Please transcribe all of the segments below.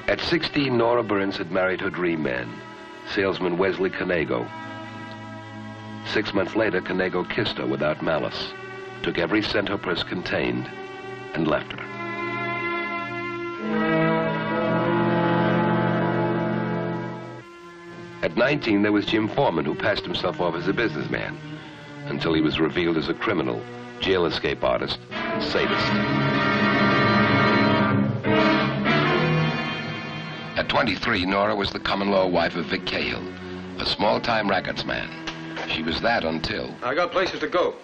At 16, Nora Burns had married her dream man, salesman Wesley Conego. 6 months later, Conego kissed her without malice, took every cent her purse contained, and left her. At 19, there was Jim Foreman, who passed himself off as a businessman, until he was revealed as a criminal, jail escape artist, and sadist. At 23, Nora was the common-law wife of Vic Cahill, a small-time rackets man. She was that until... I got places to go.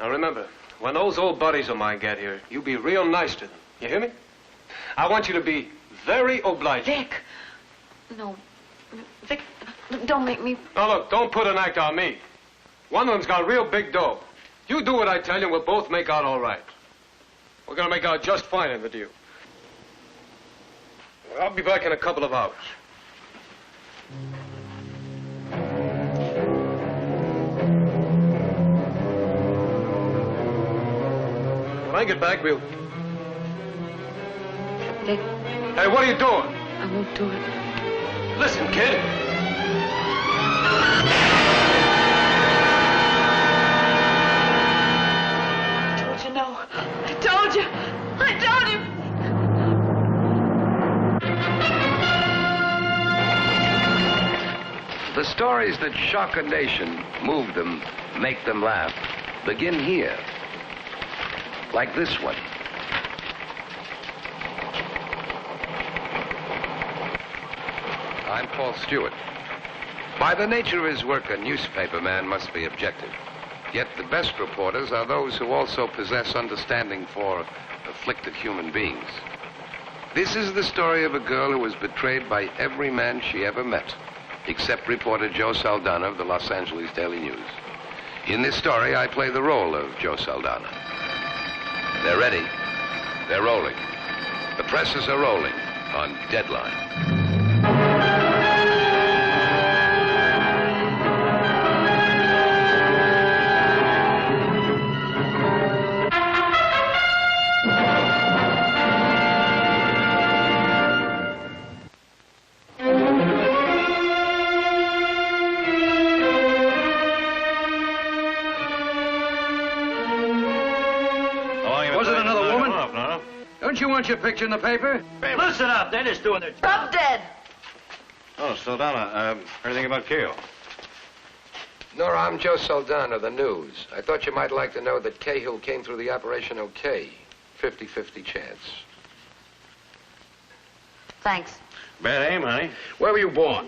Now remember, when those old buddies of mine get here, you be real nice to them. You hear me? I want you to be very obliging. Vic! No. Vic, don't make me... Now look, don't put an act on me. One of them's got real big dough. You do what I tell you, we'll both make out all right. We're gonna make out just fine in the deal. I'll be back in a couple of hours. When I get back, we'll... Vic. Hey, what are you doing? I won't do it. Listen, kid. I told you no. I told you. I told you. The stories that shock a nation, move them, make them laugh, begin here. Like this one. I'm Paul Stewart. By the nature of his work, a newspaper man must be objective. Yet the best reporters are those who also possess understanding for afflicted human beings. This is the story of a girl who was betrayed by every man she ever met, except reporter Joe Saldana of the Los Angeles Daily News. In this story, I play the role of Joe Saldana. They're ready. They're rolling. The presses are rolling on Deadline. Don't you want your picture in the paper? Hey, listen up. They're just doing their job. I'm dead. Oh, Saldana, anything about Cahill? Nora, I'm Joe Saldana of the News. I thought you might like to know that Cahill came through the operation okay. 50-50 chance. Thanks. Bad aim, honey. Where were you born?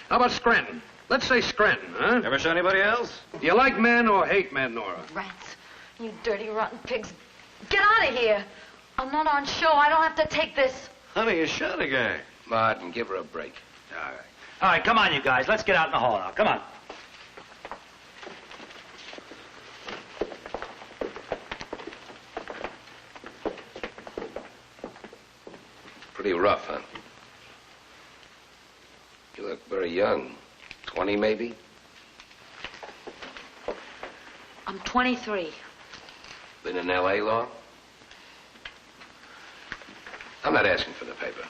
How about Scranton? Let's say Scranton, huh? Ever saw anybody else? Do you like men or hate men, Nora? Rats. You dirty, rotten pigs. Get out of here. I'm not on show. I don't have to take this. Honey, you shot a guy. Martin, give her a break. All right. All right, come on, you guys. Let's get out in the hall now. Come on. Pretty rough, huh? You look very young. 20, maybe? I'm 23. Been in L.A. long? I'm not asking for the paper.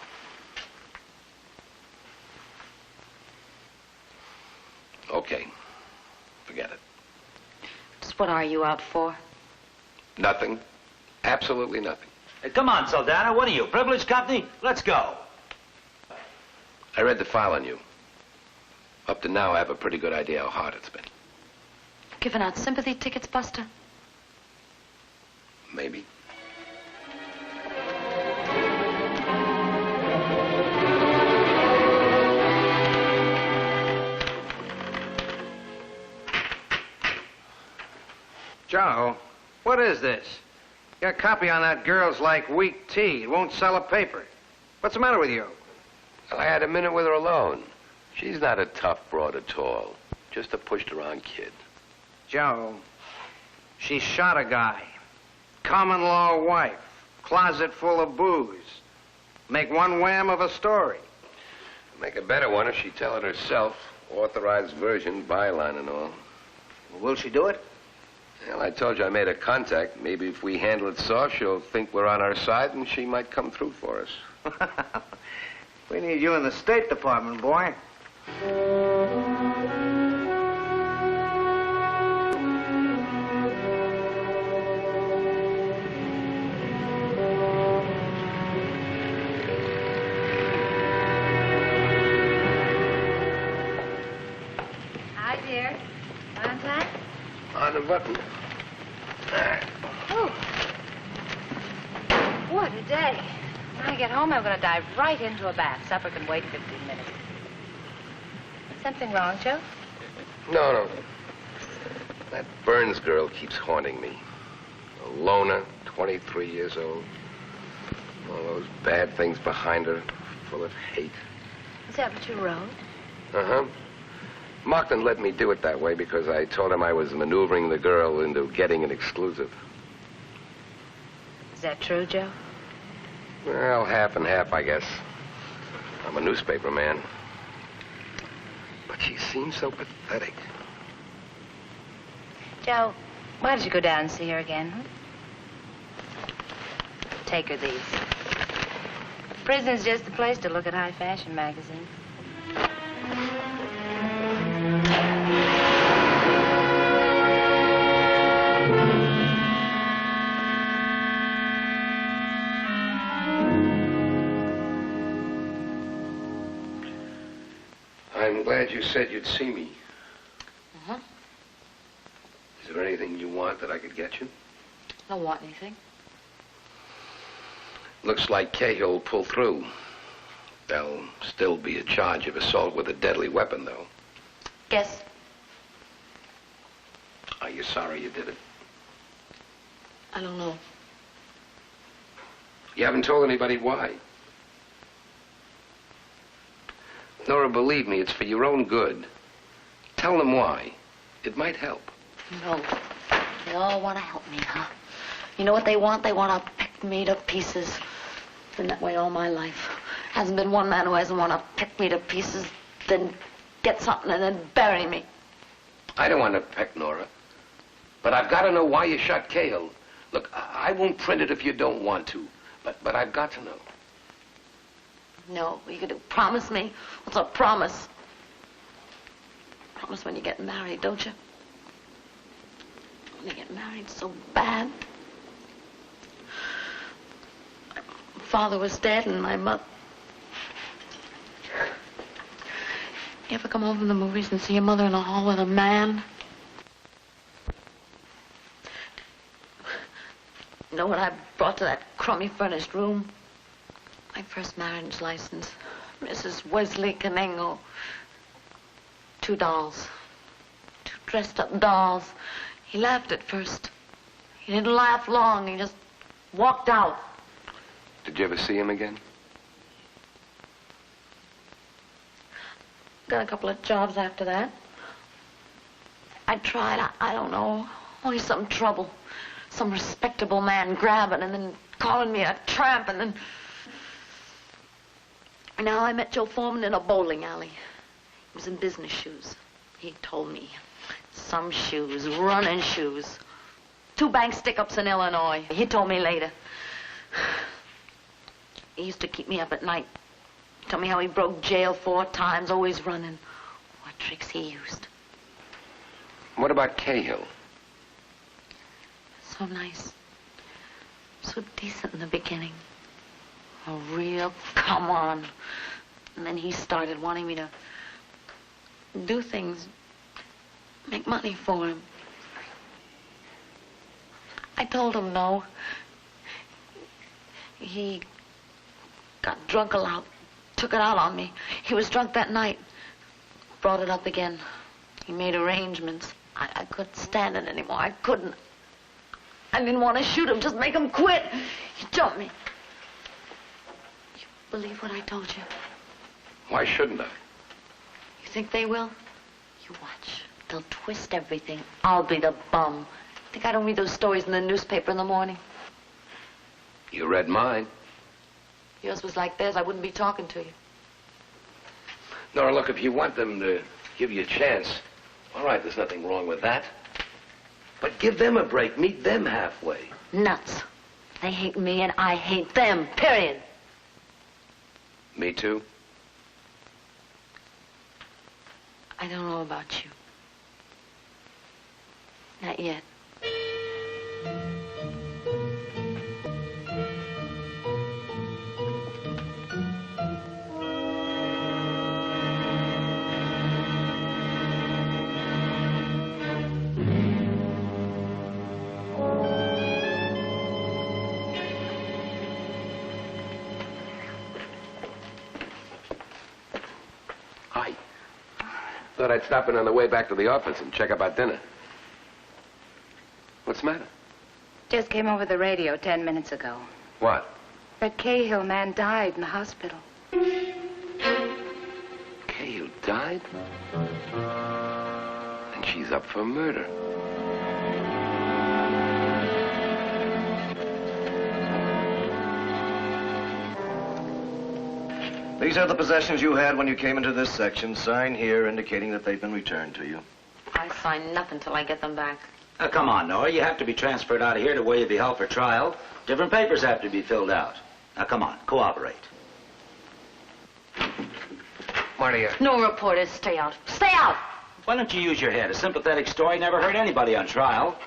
Okay. Forget it. Just what are you out for? Nothing. Absolutely nothing. Hey, come on, Saldana. What are you, privileged company? Let's go. I read the file on you. Up to now, I have a pretty good idea how hard it's been. Giving out sympathy tickets, Buster? Maybe. Joe, what is this? Got a copy on that girl's like weak tea. It won't sell a paper. What's the matter with you? Well, I had a minute with her alone. She's not a tough broad at all. Just a pushed-around kid. Joe, she shot a guy. Common law wife. Closet full of booze. Make one wham of a story. Make a better one if she tell it herself. Authorized version, byline and all. Well, will she do it? Well, I told you I made a contact. Maybe if we handle it soft, she'll think we're on our side and she might come through for us. We need you in the State Department, boy. Hi, dear. On time? On the button. Oh. What a day. When I get home, I'm going to dive right into a bath. Supper can wait 15 minutes. Something wrong, Joe? No. That Burns girl keeps haunting me. A loner, 23 years old. All those bad things behind her, full of hate. Is that what you wrote? Uh-huh. Markton let me do it that way because I told him I was maneuvering the girl into getting an exclusive. Is that true, Joe? Well, half and half, I guess. I'm a newspaper man. But she seems so pathetic. Joe, why don't you go down and see her again? Take her these. Prison's just the place to look at high fashion magazines. I'm glad you said you'd see me. Uh-huh. Is there anything you want that I could get you? Don't want anything. Looks like Cahill will pull through. There'll still be a charge of assault with a deadly weapon, though. Guess. Are you sorry you did it? I don't know. You haven't told anybody why? Nora, believe me, it's for your own good. Tell them why. It might help. No. They all want to help me, huh? You know what they want? They want to pick me to pieces. Been that way all my life. Hasn't been one man who hasn't want to pick me to pieces, then get something and then bury me. I don't want to peck Nora. But I've got to know why you shot Cahill. Look, I won't print it if you don't want to. But I've got to know. No, you could promise me. What's a promise? Promise when you get married, don't you? When you get married so bad. My father was dead and my mother. You ever come home from the movies and see your mother in the hall with a man? You know what I brought to that crummy furnished room? My first marriage license. Mrs. Wesley Canengo. 2 dolls. 2 dressed-up dolls. He laughed at first. He didn't laugh long. He just walked out. Did you ever see him again? Got a couple of jobs after that. I tried. I don't know. Always some trouble. Some respectable man grabbing and then calling me a tramp and then... Now I met Joe Foreman in a bowling alley. He was in business shoes. He told me. Some shoes, running shoes. 2 bank stick-ups in Illinois. He told me later. He used to keep me up at night. Tell me how he broke jail 4 times, always running. What tricks he used. What about Cahill? So nice. So decent in the beginning. A real come on. And then he started wanting me to do things, make money for him. I told him no. He got drunk a lot, took it out on me. He was drunk that night, brought it up again. He made arrangements. I couldn't stand it anymore. I couldn't. I didn't want to shoot him, just make him quit. He jumped me. Believe what I told you. Why shouldn't I? You think they will? You watch. They'll twist everything. I'll be the bum. Think I don't read those stories in the newspaper in the morning? You read mine. Yours was like theirs. I wouldn't be talking to you. Nora, look, if you want them to give you a chance, all right, there's nothing wrong with that. But give them a break. Meet them halfway. Nuts. They hate me and I hate them. Period. Me too? I don't know about you. Not yet. Hi. Thought I'd stop in on the way back to the office and check about dinner. What's the matter? Just came over the radio 10 minutes ago. What? That Cahill man died in the hospital. Cahill died? And she's up for murder. These are the possessions you had when you came into this section. Sign here indicating that they've been returned to you. I sign nothing till I get them back. Come on, Nora. You have to be transferred out of here to where you'll be held for trial. Different papers have to be filled out. Now, come on. Cooperate. Marty, No reporters. Stay out. Stay out! Why don't you use your head? A sympathetic story never hurt anybody on trial.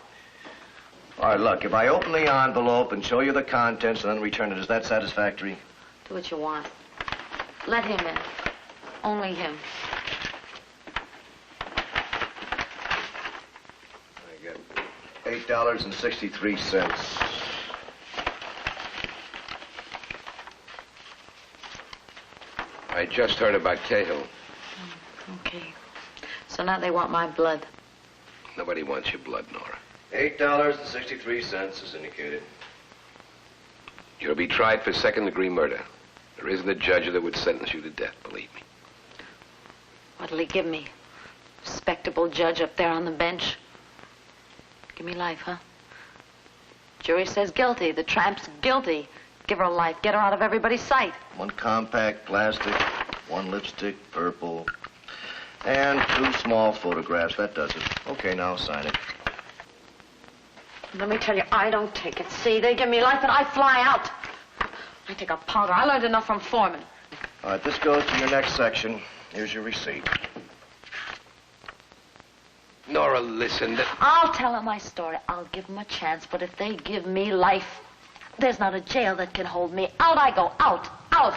All right, look, if I open the envelope and show you the contents and then return it, is that satisfactory? Do what you want. Let him in. Only him. I get $8.63. I just heard about Cahill. Okay. So now they want my blood. Nobody wants your blood, Nora. $8.63 is indicated. You'll be tried for second-degree murder. There isn't a judge that would sentence you to death, believe me. What'll he give me? Respectable judge up there on the bench. Give me life, huh? Jury says guilty. The tramp's guilty. Give her life. Get her out of everybody's sight. One compact plastic, one lipstick, purple, and 2 small photographs. That does it. Okay, now sign it. Let me tell you, I don't take it. See, they give me life and I fly out. I take a powder. I learned enough from Foreman. All right, this goes to your next section. Here's your receipt. Nora, listen. I'll tell them my story. I'll give them a chance. But if they give me life, there's not a jail that can hold me. Out I go. Out. Out.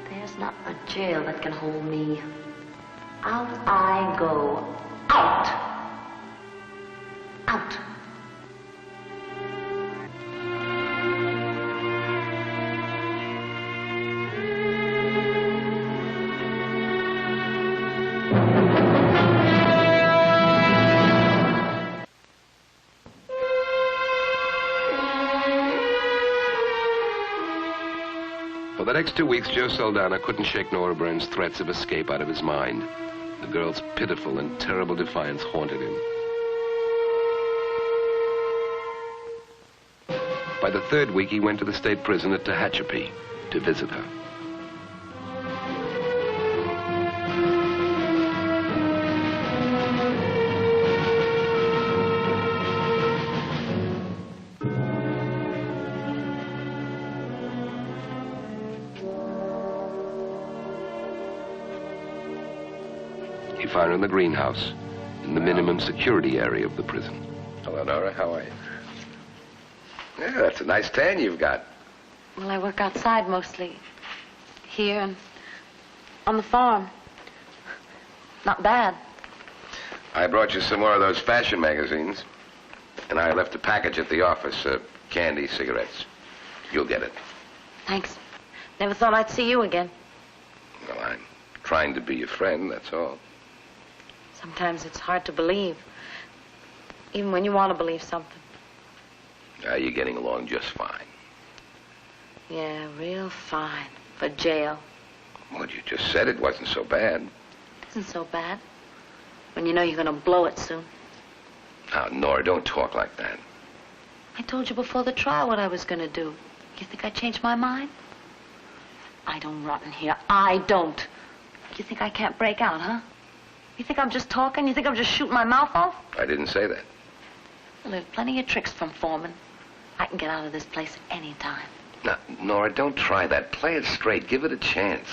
There's not a jail that can hold me. Out I go. Out! Out! For the next 2 weeks, Joe Saldana couldn't shake Nora Burns' threats of escape out of his mind. The girl's pitiful and terrible defiance haunted him. By the 3rd week, he went to the state prison at Tehachapi to visit her. He found her in the greenhouse, in the minimum security area of the prison. Hello, Nora. How are you? Yeah, that's a nice tan you've got. Well, I work outside mostly. Here and on the farm. Not bad. I brought you some more of those fashion magazines. And I left a package at the office, candy, cigarettes. You'll get it. Thanks. Never thought I'd see you again. Well, I'm trying to be your friend, that's all. Sometimes it's hard to believe. Even when you want to believe something. You're getting along just fine. Yeah, real fine. For jail. Well, you just said it wasn't so bad. It isn't so bad. When you know you're gonna blow it soon. Now, Nora, don't talk like that. I told you before the trial what I was gonna do. You think I changed my mind? I don't rot in here. I don't. You think I can't break out, huh? You think I'm just talking? You think I'm just shooting my mouth off? I didn't say that. Well, there's plenty of tricks from Foreman. I can get out of this place any time. Now, Nora, don't try that. Play it straight. Give it a chance.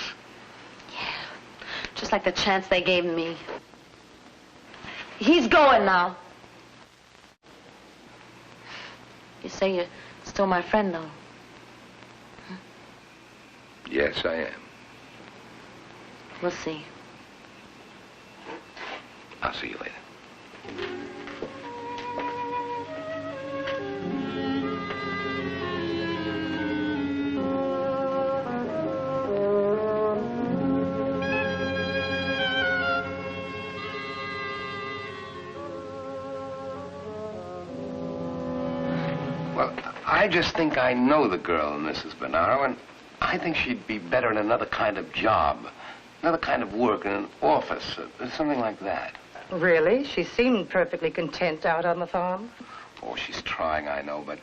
Yeah, just like the chance they gave me. He's going now. You say you're still my friend, though? Huh? Yes, I am. We'll see. I'll see you later. Well, I just think I know the girl, Mrs. Bernaro, and I think she'd be better in another kind of job, another kind of work in an office, something like that. Really? She seemed perfectly content out on the farm. Oh, she's trying, I know, but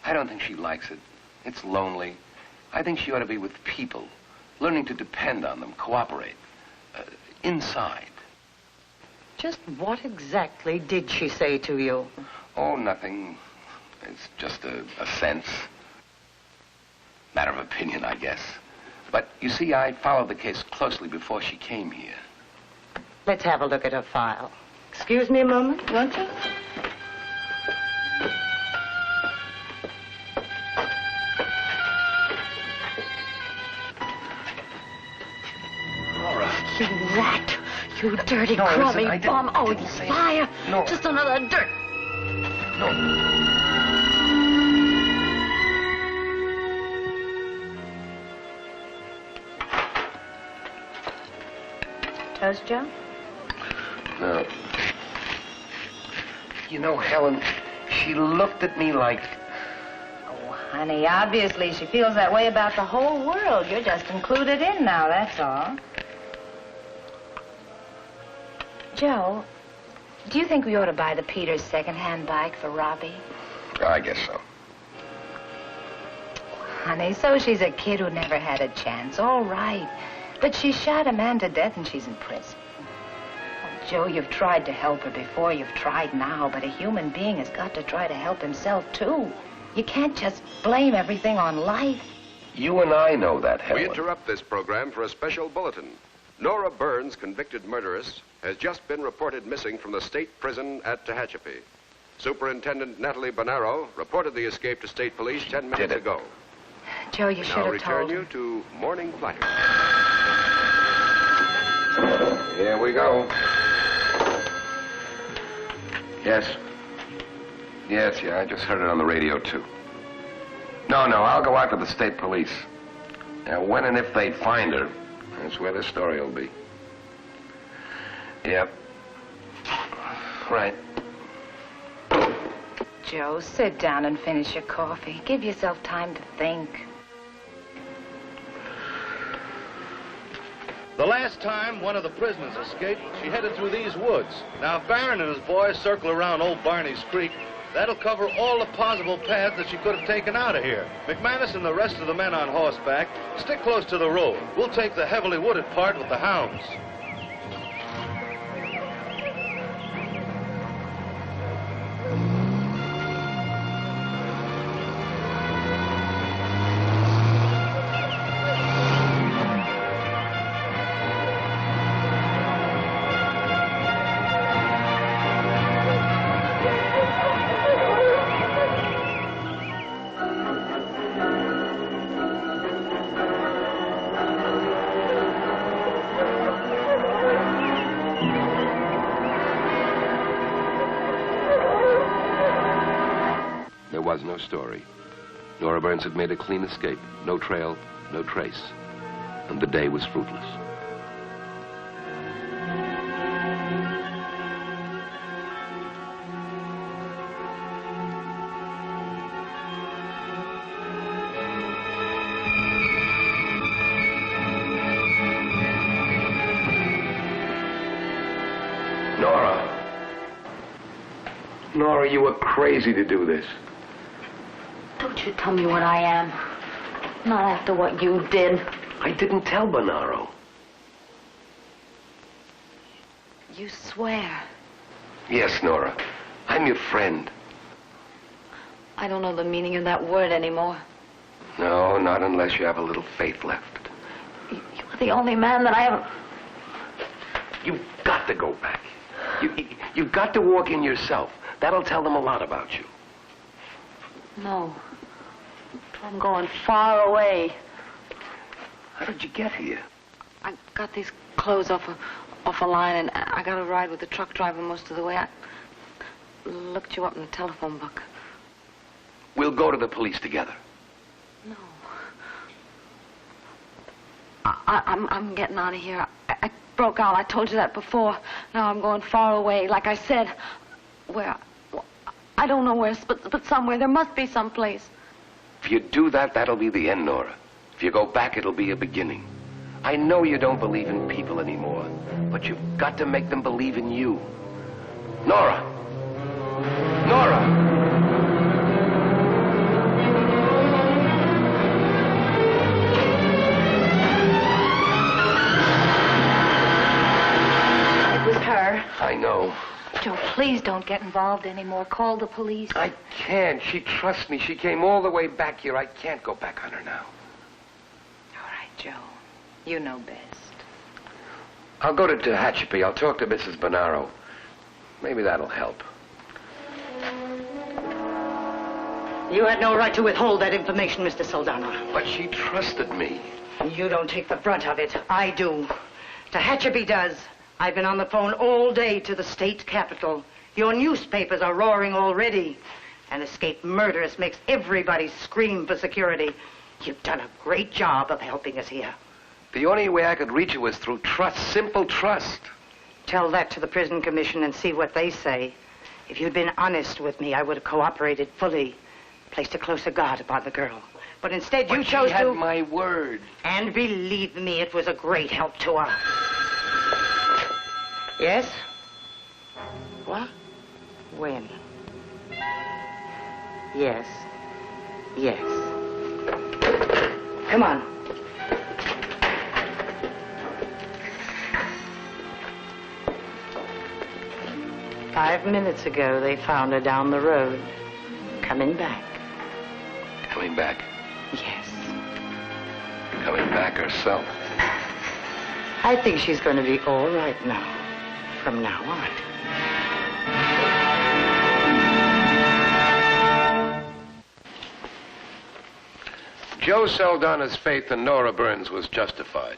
I don't think she likes it. It's lonely. I think she ought to be with people, learning to depend on them, cooperate, inside. Just what exactly did she say to you? Oh, nothing. It's just a sense. Matter of opinion, I guess. But, you see, I followed the case closely before she came here. Let's have a look at her file. Excuse me a moment, won't you? Nora. You rat. You dirty, No, crummy listen, bum. Oh, didn't you say liar. No. Just another dirt. No. Toast, Joe? No. You know, Helen, she looked at me like... Oh, honey, obviously she feels that way about the whole world. You're just included in now, that's all. Joe, do you think we ought to buy the Peters second-hand bike for Robbie? I guess so. Honey, so she's a kid who never had a chance. All right. But she shot a man to death and she's in prison. Oh, Joe, you've tried to help her before. You've tried now. But a human being has got to try to help himself, too. You can't just blame everything on life. You and I know that, Helen. We interrupt this program for a special bulletin. Nora Burns, convicted murderess, has just been reported missing from the state prison at Tehachapi. Superintendent Natalie Bernaro reported the escape to state police 10 minutes ago. Joe, you should Now have return told you him. to Morning Flight. Here we go. Yes. Yes, yeah, I just heard it on the radio, too. No, I'll go out to the state police. Now, when and if they find her, that's where the story will be. Yep. Right. Joe, sit down and finish your coffee. Give yourself time to think. The last time one of the prisoners escaped, she headed through these woods. Now, if Barron and his boys circle around Old Barney's Creek, that'll cover all the possible paths that she could have taken out of here. McManus and the rest of the men on horseback stick close to the road. We'll take the heavily wooded part with the hounds. There was no story. Nora Burns had made a clean escape. No trail, no trace. And the day was fruitless. Nora, you were crazy to do this. Don't you tell me what I am. Not after what you did. I didn't tell Bonaro. You swear. Yes, Nora. I'm your friend. I don't know the meaning of that word anymore. No, not unless you have a little faith left. You're the only man that I ever... You've got to go back. You've got to walk in yourself. That'll tell them a lot about you. No. I'm going far away. How did you get here? I got these clothes off a line, and I got a ride with the truck driver most of the way. I looked you up in the telephone book. We'll go to the police together. No. I'm getting out of here. I broke out. I told you that before. Now I'm going far away. Like I said, where... I don't know where, but somewhere. There must be some place. If you do that, that'll be the end, Nora. If you go back, it'll be a beginning. I know you don't believe in people anymore, but you've got to make them believe in you. Nora! Nora! I know. Joe, please don't get involved anymore. Call the police. I can't. She trusts me. She came all the way back here. I can't go back on her now. All right, Joe. You know best. I'll go to Tehachapi. I'll talk to Mrs. Bonaro. Maybe that'll help. You had no right to withhold that information, Mr. Saldana. But she trusted me. You don't take the brunt of it. I do. Tehachapi does. I've been on the phone all day to the state capitol. Your newspapers are roaring already. An escaped murderess makes everybody scream for security. You've done a great job of helping us here. The only way I could reach you was through trust, simple trust. Tell that to the prison commission and see what they say. If you'd been honest with me, I would have cooperated fully, placed a closer guard upon the girl. But instead you chose to... She had my word. And believe me, it was a great help to her. Yes? What? When? Yes. Yes. Come on. Five minutes ago, they found her down the road. Coming back. Coming back? Yes. Coming back herself. I think she's going to be all right now. From now on. Joe Saldana's faith in Nora Burns was justified.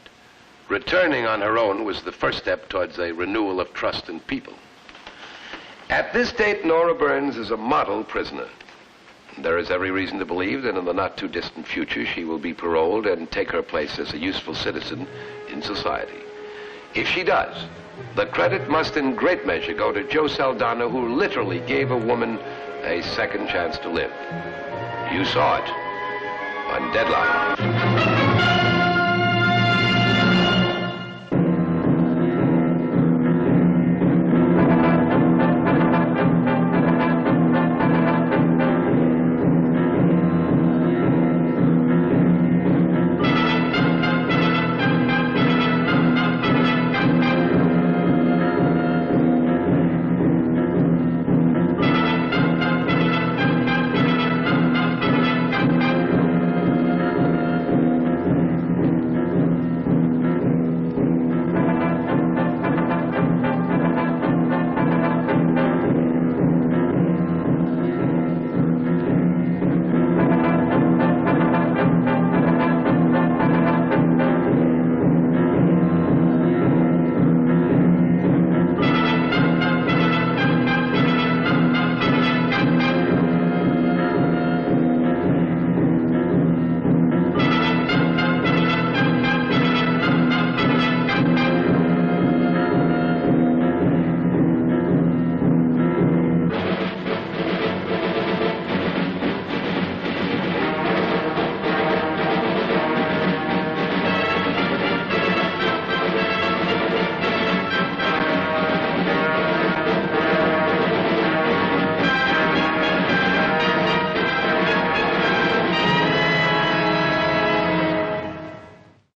Returning on her own was the first step towards a renewal of trust in people. At this date, Nora Burns is a model prisoner. There is every reason to believe that in the not-too-distant future she will be paroled and take her place as a useful citizen in society. If she does, the credit must in great measure go to Joe Saldana, who literally gave a woman a second chance to live. You saw it on Deadline.